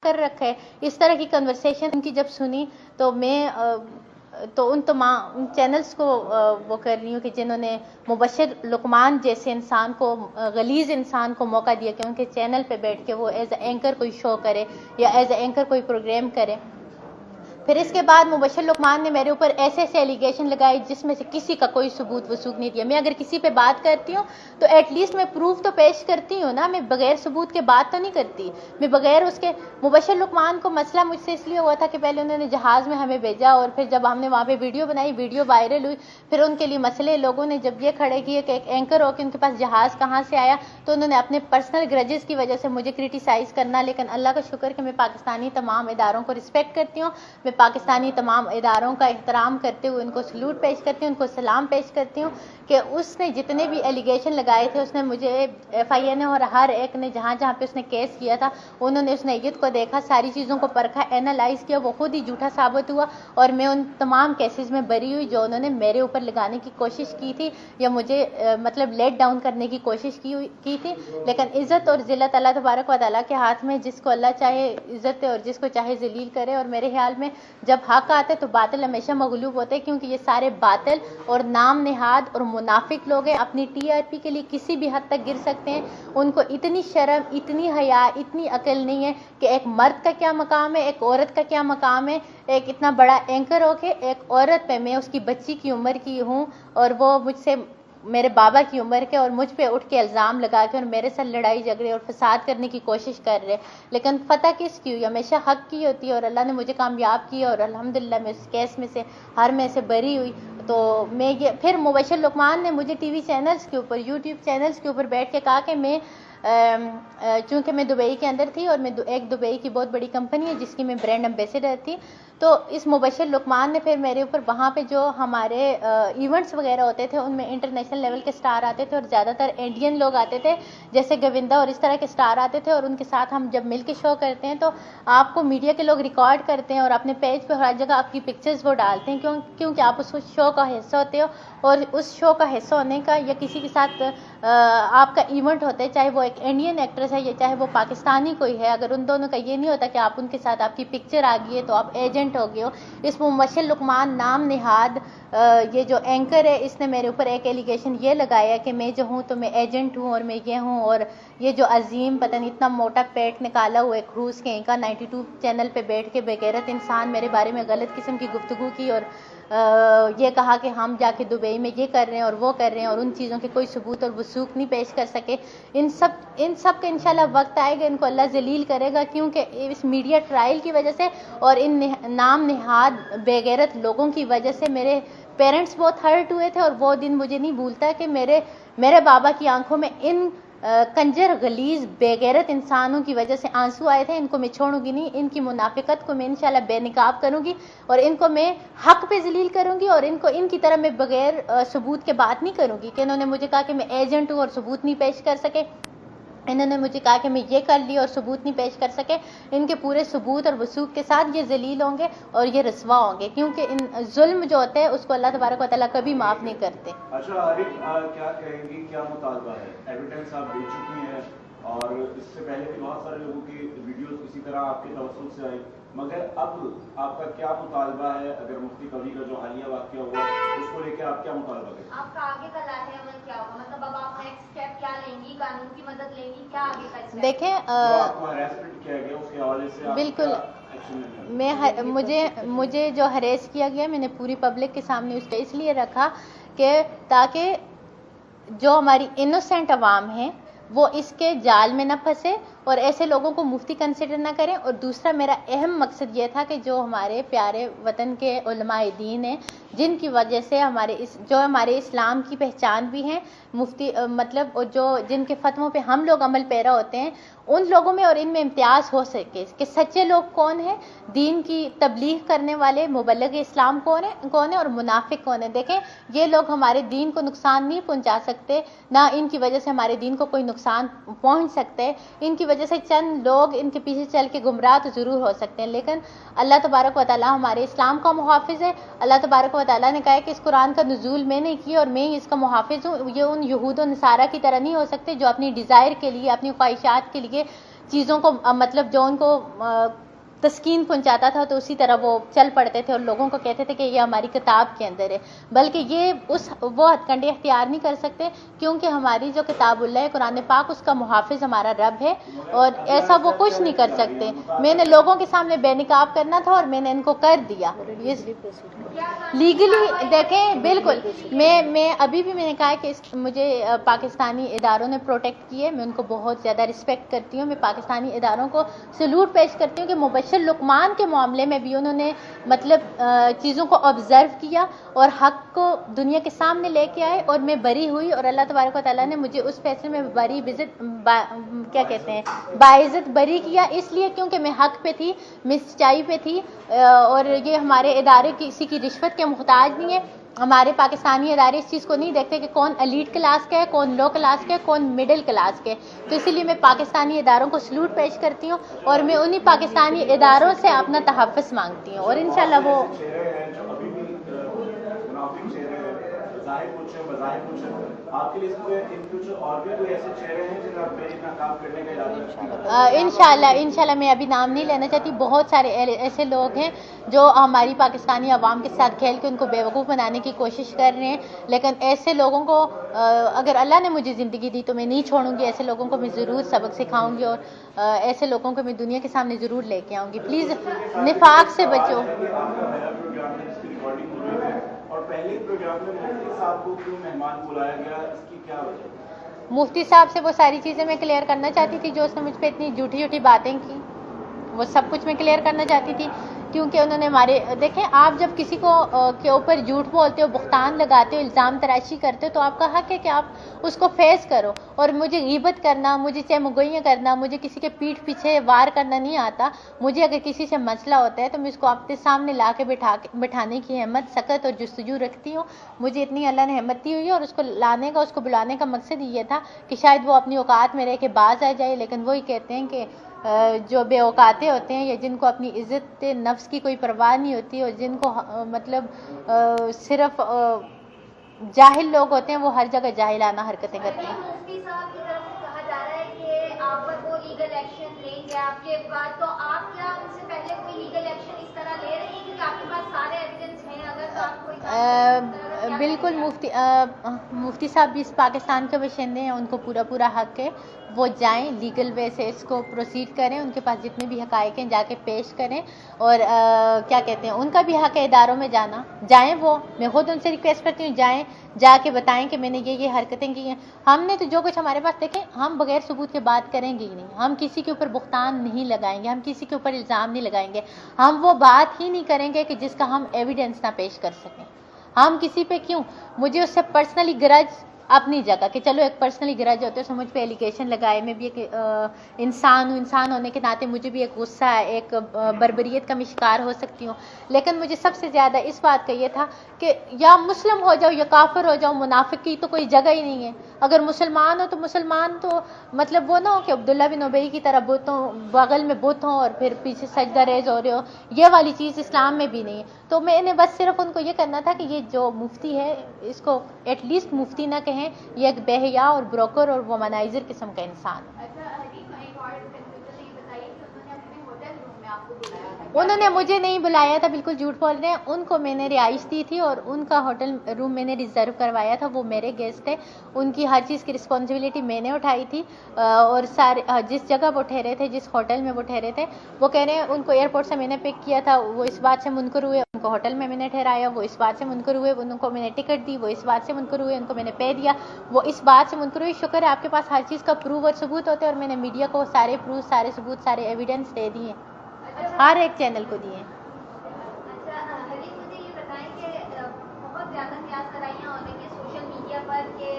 کر رکھا ہے. اس طرح کی کنورسیشن ان کی جب سنی تو میں تو ان تمام چینلز کو وہ کر رہی ہوں کہ جنہوں نے مبشر لقمان جیسے انسان کو، غلیظ انسان کو موقع دیا کہ ان کے چینل پہ بیٹھ کے وہ ایز اے اینکر کوئی شو کرے یا ایز اے اینکر کوئی پروگرام کرے. پھر اس کے بعد مبشر لقمان نے میرے اوپر ایسے ایسے ایلیگیشن لگائے جس میں سے کسی کا کوئی ثبوت وثوق نہیں دیا. میں اگر کسی پہ بات کرتی ہوں تو ایٹ لیسٹ میں پروف تو پیش کرتی ہوں نا، میں بغیر ثبوت کے بات تو نہیں کرتی. میں بغیر اس کے مبشر لقمان کو مسئلہ مجھ سے اس لیے ہوا تھا کہ پہلے انہوں نے جہاز میں ہمیں بھیجا اور پھر جب ہم نے وہاں پہ ویڈیو بنائی، ویڈیو وائرل ہوئی، پھر ان کے لیے مسئلے لوگوں نے جب یہ کھڑے کیے کہ ایک اینکر ہو کے ان کے پاس جہاز کہاں سے آیا، تو انہوں نے اپنے پرسنل گرجز کی وجہ سے مجھے کرٹیسائز کرنا. لیکن اللہ کا شکر کہ میں پاکستانی تمام اداروں کو رسپیکٹ کرتی ہوں، میں پاکستانی تمام اداروں کا احترام کرتے ہوئے ان کو سلوٹ پیش کرتی ہوں، ان کو سلام پیش کرتی ہوں کہ اس نے جتنے بھی ایلیگیشن لگائے تھے اس نے مجھے FIA نے اور ہر ایک نے جہاں جہاں پہ اس نے کیس کیا تھا انہوں نے اس نیت کو دیکھا، ساری چیزوں کو پرکھا، اینالائز کیا، وہ خود ہی جھوٹا ثابت ہوا اور میں ان تمام کیسز میں بری ہوئی جو انہوں نے میرے اوپر لگانے کی کوشش کی تھی یا مجھے مطلب لیٹ ڈاؤن کرنے کی کوشش کی تھی. لیکن عزت اور ذلت اللہ تبارک و تعالیٰ کے ہاتھ میں، جس کو اللہ چاہے عزت دے اور جس کو چاہے ذلیل کرے. اور میرے خیال میں جب حق آتا ہے تو باطل ہمیشہ مغلوب ہوتے ہیں، کیونکہ یہ سارے باطل اور نام نہاد اور منافق لوگ ہیں. اپنی TRP کے لیے کسی بھی حد تک گر سکتے ہیں. ان کو اتنی شرم، اتنی حیا، اتنی عقل نہیں ہے کہ ایک مرد کا کیا مقام ہے، ایک عورت کا کیا مقام ہے. ایک اتنا بڑا اینکر ہو کے ایک عورت پہ، میں اس کی بچی کی عمر کی ہوں اور وہ مجھ سے میرے بابا کی عمر کے، اور مجھ پہ اٹھ کے الزام لگا کے اور میرے ساتھ لڑائی جھگڑے اور فساد کرنے کی کوشش کر رہے. لیکن فتح کس کی ہوئی؟ ہمیشہ حق کی ہوتی ہے اور اللہ نے مجھے کامیاب کیا اور الحمدللہ میں اس کیس میں سے ہر میں سے بری ہوئی. تو میں یہ پھر مبشر لقمان نے مجھے TV چینلز کے اوپر، YouTube چینلز کے اوپر بیٹھ کے کہا کہ میں چونکہ میں دبئی کے اندر تھی اور میں ایک دبئی کی بہت بڑی کمپنی ہے جس کی میں برانڈ ایمبیسڈر تھی، تو اس مبشر لقمان نے پھر میرے اوپر وہاں پہ جو ہمارے ایونٹس وغیرہ ہوتے تھے ان میں انٹرنیشنل لیول کے سٹار آتے تھے اور زیادہ تر انڈین لوگ آتے تھے جیسے گووندا اور اس طرح کے سٹار آتے تھے، اور ان کے ساتھ ہم جب مل کے شو کرتے ہیں تو آپ کو میڈیا کے لوگ ریکارڈ کرتے ہیں اور اپنے پیج پہ ہر جگہ آپ کی پکچرز وہ ڈالتے ہیں کیونکہ آپ اس شو کا حصہ ہوتے ہو. اور اس شو کا حصہ ہونے کا یا کسی کے ساتھ آپ کا ایونٹ ہوتا ہے، چاہے وہ ایک انڈین ایکٹریس ہے یا چاہے وہ پاکستانی کوئی ہے، اگر ان دونوں کا یہ نہیں ہوتا کہ آپ ان کے ساتھ آپ کی پکچر آ گئی ہے تو آپ ایجنٹ ہو گئے ہو. اس مبشر لقمان نام نہاد یہ جو اینکر ہے اس نے میرے اوپر ایک ایلیگیشن یہ لگایا کہ میں جو ہوں تو میں ایجنٹ ہوں اور میں یہ ہوں، اور یہ جو عظیم پتہ نہیں اتنا موٹا پیٹ نکالا ہوا ہے کروز کے کا 92 چینل پہ بیٹھ کے بے غیرت انسان میرے بارے میں غلط قسم کی گفتگو کی اور یہ کہا کہ ہم جا کے دبئی میں یہ کر رہے ہیں اور وہ کر رہے ہیں اور ان چیزوں کے کوئی ثبوت اور وثوق نہیں پیش کر سکے. ان سب کا انشاءاللہ وقت آئے گا، ان کو اللہ ذلیل کرے گا، کیونکہ اس میڈیا ٹرائل کی وجہ سے اور ان نام نہاد بے غیرت لوگوں کی وجہ سے میرے پیرنٹس بہت ہرٹ ہوئے تھے. اور وہ دن مجھے نہیں بھولتا کہ میرے بابا کی آنکھوں میں ان کنجر غلیظ بے غیرت انسانوں کی وجہ سے آنسو آئے تھے. ان کو میں چھوڑوں گی نہیں، ان کی منافقت کو میں انشاءاللہ بے نقاب کروں گی اور ان کو میں حق پہ ذلیل کروں گی. اور ان کی طرح میں بغیر ثبوت کے بات نہیں کروں گی کہ انہوں نے مجھے کہا کہ میں ایجنٹ ہوں اور ثبوت نہیں پیش کر سکے، انہوں نے مجھے کہا کہ میں یہ کر لی اور ثبوت نہیں پیش کر سکے. ان کے پورے ثبوت اور وثوق کے ساتھ یہ ذلیل ہوں گے اور یہ رسوا ہوں گے، کیونکہ ان ظلم جو ہوتے ہیں اس کو اللہ تبارک و تعالیٰ کبھی معاف نہیں کرتے. اچھا عارف کیا کہیں گی، کیا مطالبہ ہے؟ ایویڈنس آپ دے چکی ہیں اور اس سے پہلے بھی بہت سارے لوگوں کی ویڈیوز اسی طرح آپ کے توسط سے آئی، مگر اب آپ کا کیا مطالبہ ہے؟ اگر مفتی قوی کا جو حالیہ واقعہ ہوا اس کو لے کے آپ کیا مطالبہ کریں؟ آپ کا آگے کا لاہ عمل کیا ہوگا؟ مطلب اب آپ نیکسٹ اسٹیپ کیا لیں گی؟ قانون کی مدد لیں گی؟ کیا آگے کا اسٹیپ؟ دیکھیں آپ کو ہراسمنٹ کیا گیا اس کے حوالے سے بالکل مجھے جو ہریس کیا گیا میں نے پوری پبلک کے سامنے اس کو اس لیے رکھا کہ تاکہ جو ہماری انوسینٹ عوام ہیں وہ اس کے جال میں نہ پھنسے اور ایسے لوگوں کو مفتی کنسیڈر نہ کریں. اور دوسرا میرا اہم مقصد یہ تھا کہ جو ہمارے پیارے وطن کے علماء دین ہیں جن کی وجہ سے ہمارے اسلام کی پہچان بھی ہیں، مفتی مطلب جن کے فتووں پہ ہم لوگ عمل پیرا ہوتے ہیں، ان لوگوں میں اور ان میں امتیاز ہو سکے کہ سچے لوگ کون ہیں، دین کی تبلیغ کرنے والے مبلغ اسلام کون ہیں اور منافق کون ہیں. دیکھیں یہ لوگ ہمارے دین کو نقصان نہیں پہنچا سکتے، نہ ان کی وجہ سے ہمارے دین کو کوئی نقصان پہنچ سکتے. ان کی وجہ سے چند لوگ ان کے پیچھے چل کے گمراہ تو ضرور ہو سکتے ہیں، لیکن اللہ تبارک و تعالیٰ ہمارے اسلام کا محافظ ہے. اللہ تبارک و تعالیٰ نے کہا ہے کہ اس قرآن کا نزول میں نے کیا اور میں اس کا محافظ ہوں. یہ ان یہود و نصارہ کی طرح نہیں ہو سکتے جو اپنی ڈیزائر کے لیے، اپنی خواہشات کے لیے چیزوں کو مطلب جو ان کو تسکین پہنچاتا تھا تو اسی طرح وہ چل پڑتے تھے اور لوگوں کو کہتے تھے کہ یہ ہماری کتاب کے اندر ہے، بلکہ یہ وہ ہتھ کنڈے اختیار نہیں کر سکتے، کیونکہ ہماری جو کتاب اللہ ہے قرآن پاک، اس کا محافظ ہمارا رب ہے، اور ایسا وہ کچھ نہیں کر سکتے۔ میں نے لوگوں کے سامنے بے نقاب کرنا تھا اور میں نے ان کو کر دیا لیگلی۔ دیکھیں بالکل، میں ابھی بھی میں نے کہا کہ مجھے پاکستانی اداروں نے پروٹیکٹ کیے، میں ان کو بہت زیادہ رسپیکٹ کرتی ہوں، میں پاکستانی اداروں کو سلوٹ پیش کرتی ہوں کہ مبشر لقمان کے معاملے میں بھی انہوں نے مطلب چیزوں کو آبزرو کیا اور حق کو دنیا کے سامنے لے کے آئے، اور میں بری ہوئی، اور اللہ تبارک و تعالیٰ نے مجھے اس فیصلے میں کیا کہتے ہیں باعزت بری کیا، اس لیے کیونکہ میں حق پہ تھی، میں سچائی پہ تھی، اور یہ ہمارے ادارے کسی کی رشوت کے محتاج نہیں ہے۔ ہمارے پاکستانی ادارے اس چیز کو نہیں دیکھتے کہ کون ایلیٹ کلاس کا ہے، کون لو کلاس کا ہے، کون مڈل کلاس کے، تو اسی لیے میں پاکستانی اداروں کو سلوٹ پیش کرتی ہوں، اور میں انہی پاکستانی اداروں سے اپنا تحفظ مانگتی ہوں، اور انشاءاللہ وہ انشاءاللہ میں ابھی نام نہیں لینا چاہتی، بہت سارے ایسے لوگ ہیں جو ہماری پاکستانی عوام کے ساتھ کھیل کے ان کو بیوقوف بنانے کی کوشش کر رہے ہیں، لیکن ایسے لوگوں کو اگر اللہ نے مجھے زندگی دی تو میں نہیں چھوڑوں گی، ایسے لوگوں کو میں ضرور سبق سکھاؤں گی، اور ایسے لوگوں کو میں دنیا کے سامنے ضرور لے کے آؤں گی۔ پلیز نفاق سے بچو۔ مفتی صاحب سے وہ ساری چیزیں میں کلیئر کرنا چاہتی تھی جو اس نے مجھ پہ اتنی جھوٹی جھوٹی باتیں کی، وہ سب کچھ میں کلیئر کرنا چاہتی تھی، کیونکہ انہوں نے ہمارے دیکھیں، آپ جب کسی کو کے اوپر جھوٹ بولتے ہو، بہتان لگاتے ہو، الزام تراشی کرتے ہو، تو آپ کا حق ہے کہ آپ اس کو فیس کرو، اور مجھے غیبت کرنا، مجھے چمگوئیاں کرنا، مجھے کسی کے پیٹھ پیچھے وار کرنا نہیں آتا۔ مجھے اگر کسی سے مسئلہ ہوتا ہے تو میں اس کو آپ کے سامنے لا کے بٹھانے کی ہمت، سکت اور جستجو رکھتی ہوں۔ مجھے اتنی اللہ نے ہمت دی ہوئی ہے، اور اس کو لانے کا، اس کو بلانے کا مقصد یہ تھا کہ شاید وہ اپنی اوقات میں رہ کے باز آ جائے، لیکن وہی کہتے ہیں کہ جو بے اوقاتے ہوتے ہیں، یا جن کو اپنی عزت نفس کی کوئی پرواہ نہیں ہوتی، اور جن کو مطلب صرف جاہل لوگ ہوتے ہیں، وہ ہر جگہ جاہلانہ حرکتیں کرتے ہیں۔ مفتی صاحب کی طرف سے کہا جا رہا ہے کہ آپ پر وہ لیگل ایکشن لیں گے آپ کے بعد، تو آپ کیا ان سے پہلے کوئی لیگل ایکشن اس طرح لے رہی ہیں، کیونکہ آپ کے پاس سارے ایویڈنس ہیں، اگر تو آپ کوئی بالکل مفتی صاحب بھی اس پاکستان کے باشندے ہیں، ان کو پورا حق ہے، وہ جائیں لیگل وے سے اس کو پروسیڈ کریں، ان کے پاس جتنے بھی حقائق ہیں جا کے پیش کریں، اور کیا کہتے ہیں ان کا بھی حق ہے اداروں میں جانا، جائیں، وہ میں خود ان سے ریکویسٹ کرتی ہوں جائیں، جا کے بتائیں کہ میں نے یہ حرکتیں کی ہیں۔ ہم نے تو جو کچھ ہمارے پاس، دیکھیں ہم بغیر ثبوت کے بات کریں گے ہی نہیں، ہم کسی کے اوپر بہتان نہیں لگائیں گے، ہم کسی کے اوپر الزام نہیں لگائیں گے، ہم وہ بات ہی نہیں کریں گے کہ جس کا ہم ایویڈنس نہ پیش کر سکیں۔ ہم کسی پہ کیوں، مجھے اس سے پرسنلی گرج اپنی جگہ کہ چلو ایک پرسنلی گرج ہوتے ہیں، مجھ پہ ایلیگیشن لگائے، میں بھی ایک انسان ہوں، انسان ہونے کے ناطے مجھے بھی ایک غصہ ہے، ایک بربریت کا میں شکار ہو سکتی ہوں، لیکن مجھے سب سے زیادہ اس بات کا یہ تھا کہ یا مسلم ہو جاؤ یا کافر ہو جاؤ، منافق کی تو کوئی جگہ ہی نہیں ہے۔ اگر مسلمان ہو تو مسلمان تو مطلب وہ نہ ہو کہ عبداللہ بن ابی کی طرح بتوں بغل میں بت ہوں اور پھر پیچھے سجدہ ریز ہو رہے ہو، یہ والی چیز اسلام میں بھی نہیں ہے۔ تو میں نے بس صرف ان کو یہ کرنا تھا کہ یہ جو مفتی ہے اس کو ایٹ لیسٹ مفتی نہ کہیں، یہ ایک بے حیا اور بروکر اور وومنائزر قسم کا انسان ہے۔ انہوں نے مجھے نہیں بلایا تھا، بالکل جھوٹ بول رہے ہیں، ان کو میں نے رہائش دی تھی اور ان کا ہوٹل روم میں نے ریزرو کروایا تھا، وہ میرے گیسٹ تھے، ان کی ہر چیز کی رسپانسبلٹی میں نے اٹھائی تھی، اور سارے جس جگہ وہ ٹھہرے تھے، جس ہوٹل میں وہ ٹھہرے تھے، وہ کہہ رہے ہیں ان کو ایئرپورٹ سے میں نے پک کیا تھا، وہ اس بات سے منکر ہوئے، ان کو ہوٹل میں نے ٹھہرایا، وہ اس بات سے منکر ہوئے، ان کو میں نے ٹکٹ دی، وہ اس بات سے منکر ہوئے، ان کو میں نے پے دیا، وہ اس بات سے منکر ہوئے۔ شکر ہے آپ کے پاس ہر چیز کا پروف اور ثبوت ہوتے ہیں، اور میں نے میڈیا کو سارے پروف، سارے ثبوت، سارے ایویڈنس دے دیے، ہر ایک چینل کو دیے۔ مجھے یہ بتائیں کہ بہت زیادہ سیاست کرائیاں ہونے کے سوشل میڈیا پر، کہ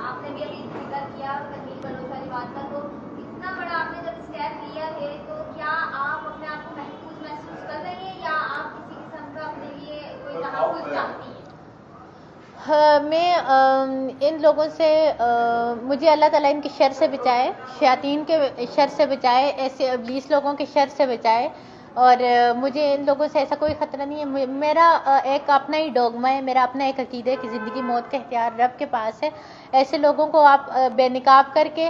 آپ نے بھی ابھی ذکر کیا تنویر بلوچ والی بات کا، تو اتنا بڑا آپ نے جب اسٹیپ لیا ہے تو کیا آپ اپنے آپ کو محفوظ محسوس کر رہے ہیں، یا آپ کسی قسم کا اپنے لیے کوئی تحفظ چاہتی ہیں؟ میں ان لوگوں سے مجھے اللہ تعالیٰ ان کی شر سے بچائے، شیاطین کے شر سے بچائے، ایسے ابلیس لوگوں کے شر سے بچائے، اور مجھے ان لوگوں سے ایسا کوئی خطرہ نہیں ہے۔ میرا ایک اپنا ہی ڈوگما ہے، میرا اپنا ایک عقیدہ ہے کہ زندگی موت کا اختیار رب کے پاس ہے۔ ایسے لوگوں کو آپ بے نقاب کر کے